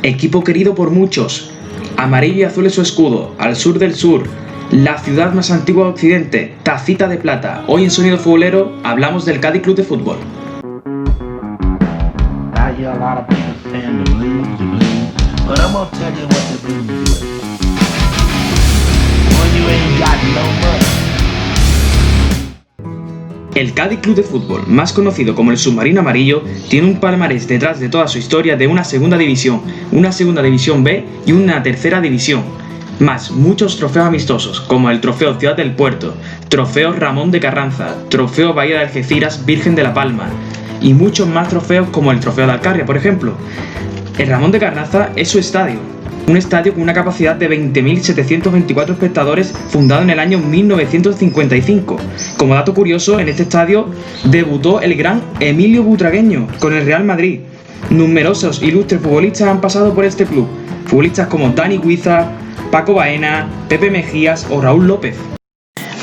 equipo querido por muchos. Amarillo y azul es su escudo, al sur del sur, la ciudad más antigua de Occidente, tacita de plata. Hoy en Sonido Futbolero hablamos del Cádiz Club de Fútbol. El Cádiz Club de Fútbol, más conocido como el Submarino Amarillo, tiene un palmarés detrás de toda su historia de una segunda división B y una tercera división, más muchos trofeos amistosos como el Trofeo Ciudad del Puerto, Trofeo Ramón de Carranza, Trofeo Bahía de Algeciras Virgen de la Palma y muchos más trofeos como el Trofeo de Alcarria, por ejemplo. El Ramón de Carranza es su estadio, un estadio con una capacidad de 20.724 espectadores, fundado en el año 1955. Como dato curioso, en este estadio debutó el gran Emilio Butragueño con el Real Madrid. Numerosos ilustres futbolistas han pasado por este club, futbolistas como Dani Guiza, Paco Baena, Pepe Mejías o Raúl López.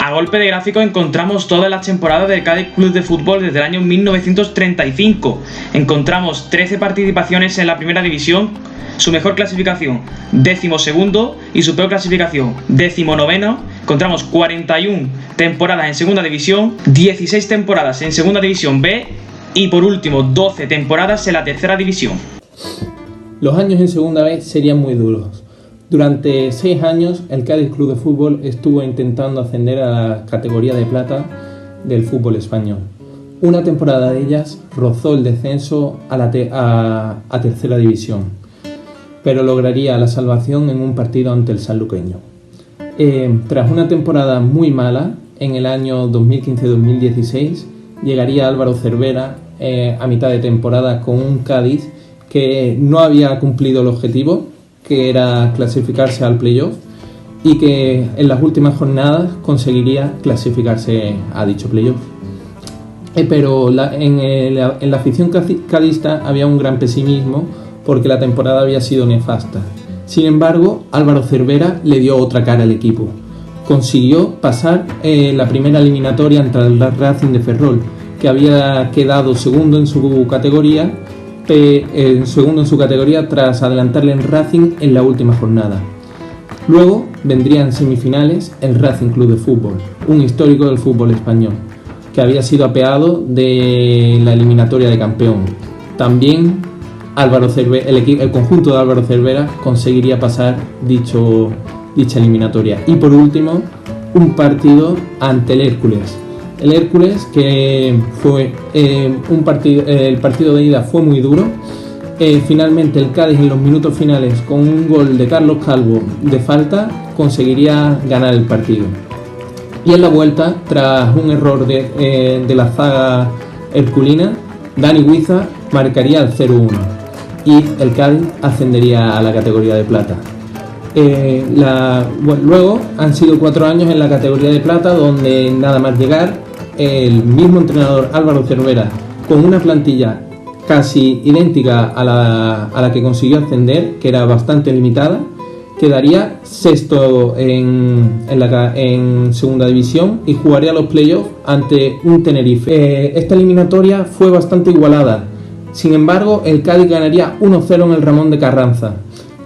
A golpe de gráfico encontramos todas las temporadas del Cádiz Club de Fútbol desde el año 1935. Encontramos 13 participaciones en la primera división, su mejor clasificación 12º y su peor clasificación 19º. Encontramos 41 temporadas en segunda división, 16 temporadas en segunda división B y por último 12 temporadas en la tercera división. Los años en segunda B serían muy duros. Durante 6 años el Cádiz Club de Fútbol estuvo intentando ascender a la categoría de plata del fútbol español. Una temporada de ellas rozó el descenso a tercera división, pero lograría la salvación en un partido ante el sanluqueño. Tras una temporada muy mala, en el año 2015-2016, llegaría Álvaro Cervera a mitad de temporada con un Cádiz que no había cumplido el objetivo, que era clasificarse al playoff, y que en las últimas jornadas conseguiría clasificarse a dicho playoff. Pero en la afición cadista había un gran pesimismo porque la temporada había sido nefasta. Sin embargo, Álvaro Cervera le dio otra cara al equipo. Consiguió pasar la primera eliminatoria ante el Racing de Ferrol, que había quedado segundo en su categoría tras adelantarle en Racing en la última jornada. Luego vendrían semifinales el Racing Club de Fútbol, un histórico del fútbol español, que había sido apeado de la eliminatoria de campeón. También el conjunto de Álvaro Cervera conseguiría pasar dicha eliminatoria. Y por último, un partido ante el Hércules. El Hércules, que fue el partido de ida fue muy duro. Finalmente el Cádiz en los minutos finales, con un gol de Carlos Calvo de falta, conseguiría ganar el partido. Y en la vuelta, tras un error de la zaga herculina, Dani Guiza marcaría el 0-1 y el Cádiz ascendería a la categoría de plata. Luego han sido 4 años en la categoría de plata, donde nada más llegar, el mismo entrenador Álvaro Cervera, con una plantilla casi idéntica a la que consiguió ascender, que era bastante limitada, quedaría sexto en segunda división y jugaría los playoffs ante un Tenerife. Esta eliminatoria fue bastante igualada. Sin embargo, el Cádiz ganaría 1-0 en el Ramón de Carranza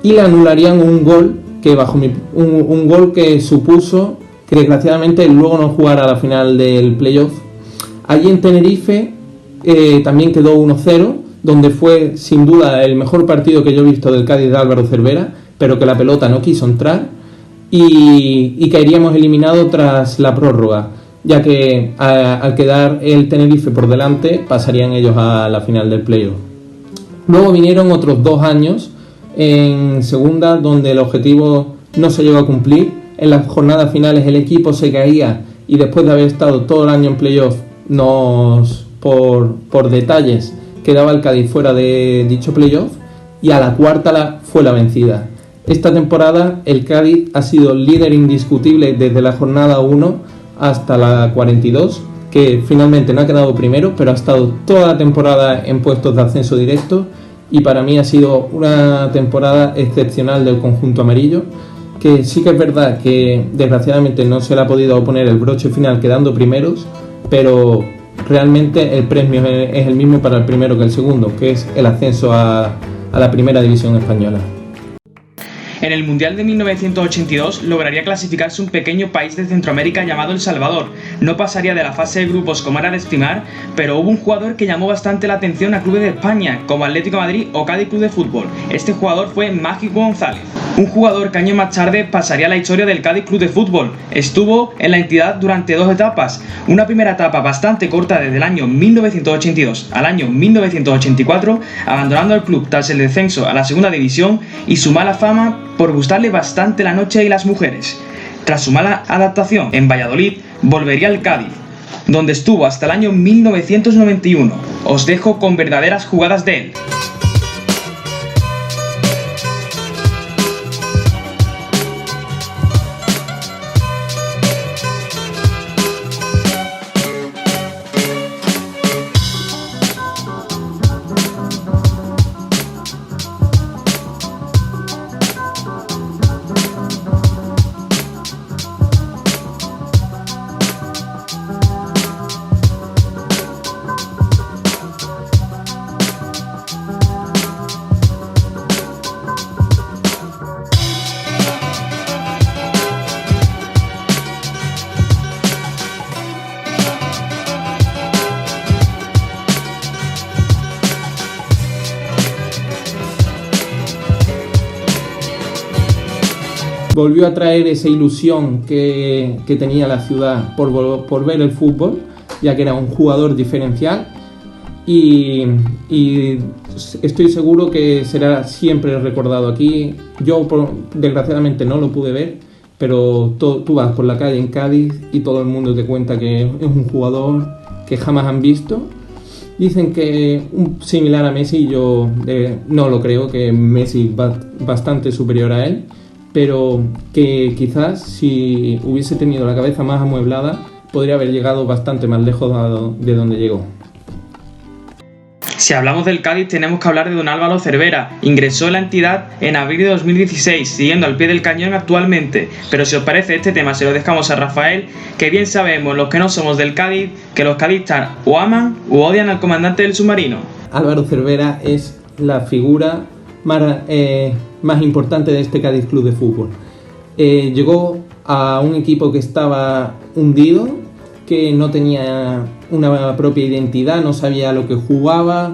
y le anularían un gol que supuso que desgraciadamente luego no jugara la final del playoff. Allí en Tenerife también quedó 1-0, donde fue sin duda el mejor partido que yo he visto del Cádiz de Álvaro Cervera, pero que la pelota no quiso entrar y caeríamos eliminados tras la prórroga, ya que al quedar el Tenerife por delante pasarían ellos a la final del playoff. Luego vinieron otros 2 años en segunda, donde el objetivo no se llegó a cumplir. En las jornadas finales el equipo se caía y después de haber estado todo el año en playoff, por detalles quedaba el Cádiz fuera de dicho playoff, y a la cuarta fue la vencida. Esta temporada el Cádiz ha sido líder indiscutible desde la jornada 1 hasta la 42, que finalmente no ha quedado primero, pero ha estado toda la temporada en puestos de ascenso directo, y para mí ha sido una temporada excepcional del conjunto amarillo, que sí que es verdad que desgraciadamente no se le ha podido poner el broche final quedando primeros, pero realmente el premio es el mismo para el primero que el segundo, que es el ascenso a a la primera división española. En el Mundial de 1982 lograría clasificarse un pequeño país de Centroamérica llamado El Salvador. No pasaría de la fase de grupos como era de estimar, pero hubo un jugador que llamó bastante la atención a clubes de España, como Atlético de Madrid o Cádiz Club de Fútbol. Este jugador fue Mágico González, un jugador que años más tarde pasaría a la historia del Cádiz Club de Fútbol. Estuvo en la entidad durante 2 etapas, una primera etapa bastante corta desde el año 1982 al año 1984, abandonando el club tras el descenso a la segunda división y su mala fama por gustarle bastante la noche y las mujeres. Tras su mala adaptación en Valladolid, volvería al Cádiz, donde estuvo hasta el año 1991. Os dejo con verdaderas jugadas de él. Volvió a traer esa ilusión que tenía la ciudad por ver el fútbol, ya que era un jugador diferencial y estoy seguro que será siempre recordado aquí. Yo desgraciadamente no lo pude ver, pero tú vas por la calle en Cádiz y todo el mundo te cuenta que es un jugador que jamás han visto. Dicen que similar a Messi, yo no lo creo, que Messi va bastante superior a él, pero que quizás si hubiese tenido la cabeza más amueblada podría haber llegado bastante más lejos de donde llegó. Si hablamos del Cádiz tenemos que hablar de don Álvaro Cervera. Ingresó en la entidad en abril de 2016, siguiendo al pie del cañón actualmente. Pero si os parece este tema se lo dejamos a Rafael, que bien sabemos los que no somos del Cádiz que los cadistas o aman o odian al comandante del submarino. Álvaro Cervera es la figura más importante de este Cádiz Club de Fútbol. Llegó a un equipo que estaba hundido, que no tenía una propia identidad, no sabía lo que jugaba,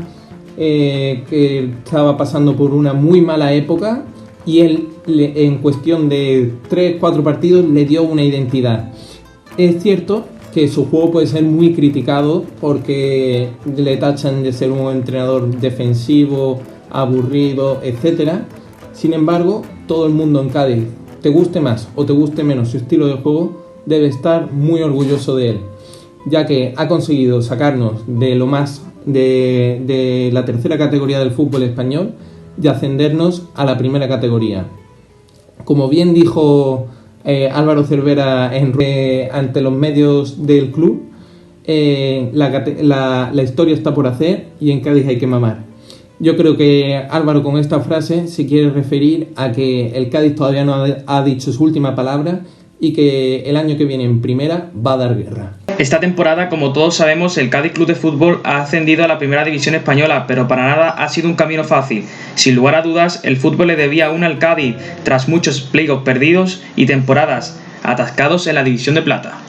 que estaba pasando por una muy mala época, y él en cuestión de 3-4 partidos le dio una identidad. Es cierto que su juego puede ser muy criticado porque le tachan de ser un entrenador defensivo, aburrido, etc. Sin embargo, todo el mundo en Cádiz, te guste más o te guste menos su estilo de juego, debe estar muy orgulloso de él, ya que ha conseguido sacarnos de lo más de la tercera categoría del fútbol español y ascendernos a la primera categoría. Como bien dijo Álvaro Cervera ante los medios del club, la historia está por hacer y en Cádiz hay que mamar. Yo creo que Álvaro con esta frase se quiere referir a que el Cádiz todavía no ha dicho su última palabra y que el año que viene en primera va a dar guerra. Esta temporada, como todos sabemos, el Cádiz Club de Fútbol ha ascendido a la primera división española, pero para nada ha sido un camino fácil. Sin lugar a dudas, el fútbol le debía aún al Cádiz tras muchos playoffs perdidos y temporadas atascados en la división de plata.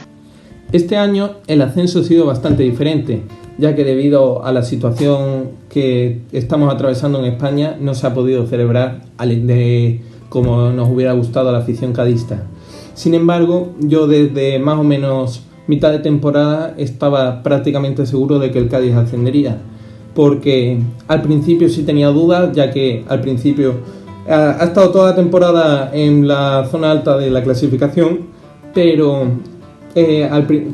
Este año el ascenso ha sido bastante diferente, ya que debido a la situación que estamos atravesando en España no se ha podido celebrar como nos hubiera gustado a la afición cadista. Sin embargo, yo desde más o menos mitad de temporada estaba prácticamente seguro de que el Cádiz ascendería, porque al principio sí tenía dudas, ya que al principio ha estado toda la temporada en la zona alta de la clasificación, pero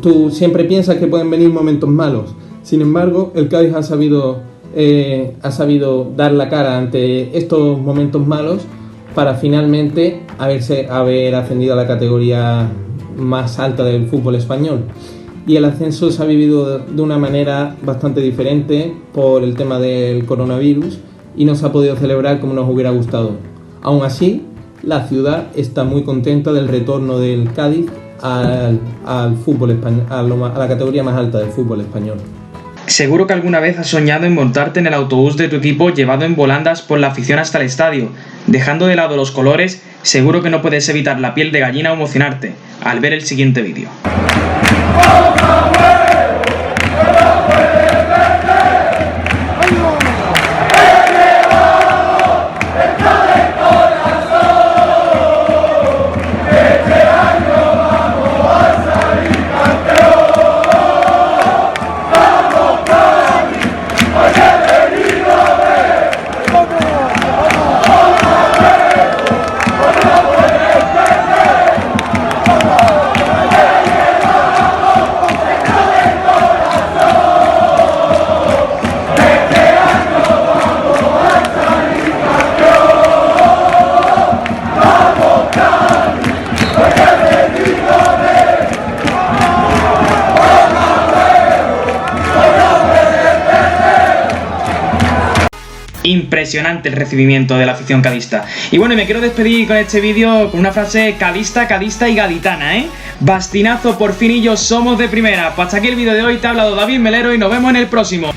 tú siempre piensas que pueden venir momentos malos. Sin embargo, el Cádiz ha sabido dar la cara ante estos momentos malos para finalmente haber ascendido a la categoría más alta del fútbol español. Y el ascenso se ha vivido de una manera bastante diferente por el tema del coronavirus y no se ha podido celebrar como nos hubiera gustado. Aún así, la ciudad está muy contenta del retorno del Cádiz al fútbol español, a la categoría más alta del fútbol español. Seguro que alguna vez has soñado en montarte en el autobús de tu equipo llevado en volandas por la afición hasta el estadio. Dejando de lado los colores, seguro que no puedes evitar la piel de gallina o emocionarte al ver el siguiente vídeo. Impresionante el recibimiento de la afición cadista. Y bueno, me quiero despedir con este vídeo con una frase cadista, cadista y gaditana, Bastinazo, por fin y yo somos de primera. Pues hasta aquí el vídeo de hoy, te ha hablado David Melero y nos vemos en el próximo.